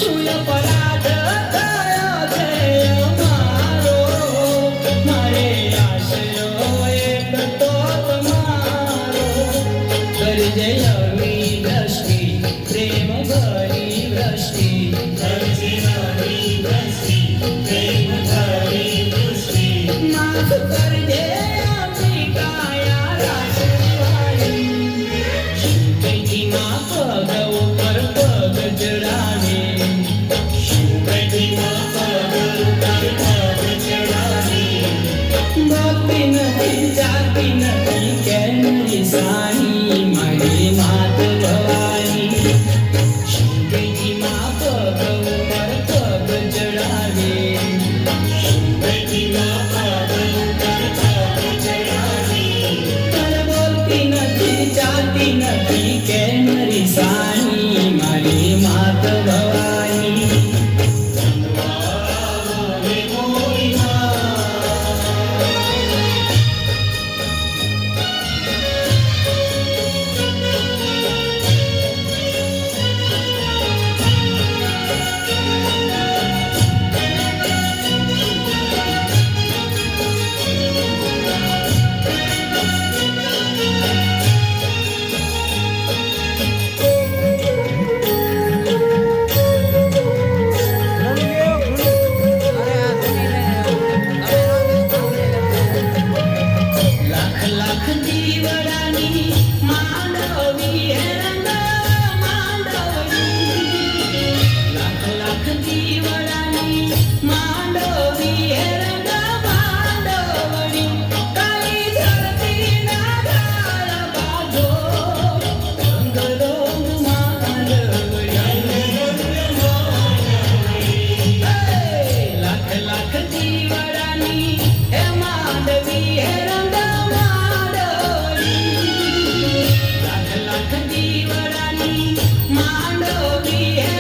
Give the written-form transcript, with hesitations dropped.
શું અપરાધ થયો છે અમારો? મારે આશરો એક તો તમારો. કરજે આવી દ્રષ્ટિ, પ્રેમ ભરી દ્રષ્ટિ. માફ કરજે આપણી કાયા રાસવાળી. શિવજીમાં પગ ઉપર પગ ચડાવે. ભક્તિ નથી જાતિ નથી કેમ નિશાની મારી માત ભવાની. શિવજીમાં પગ ઉપર પગ ચડાવે. બોલતી નથી ચાલતી નથી કેમ નિશાની મારી માત ભવાની. લાખ દીવડાની માંડવી હે રંગ માંડવી. લાખ દીવડાની માંડવી હે રંગ માંડવી. કાળી ધરતીના ધાર બાંધો રંગ રંગ માંડવી. લાખ દીવડાની હે માંડવી હે રંગ માંડવી હે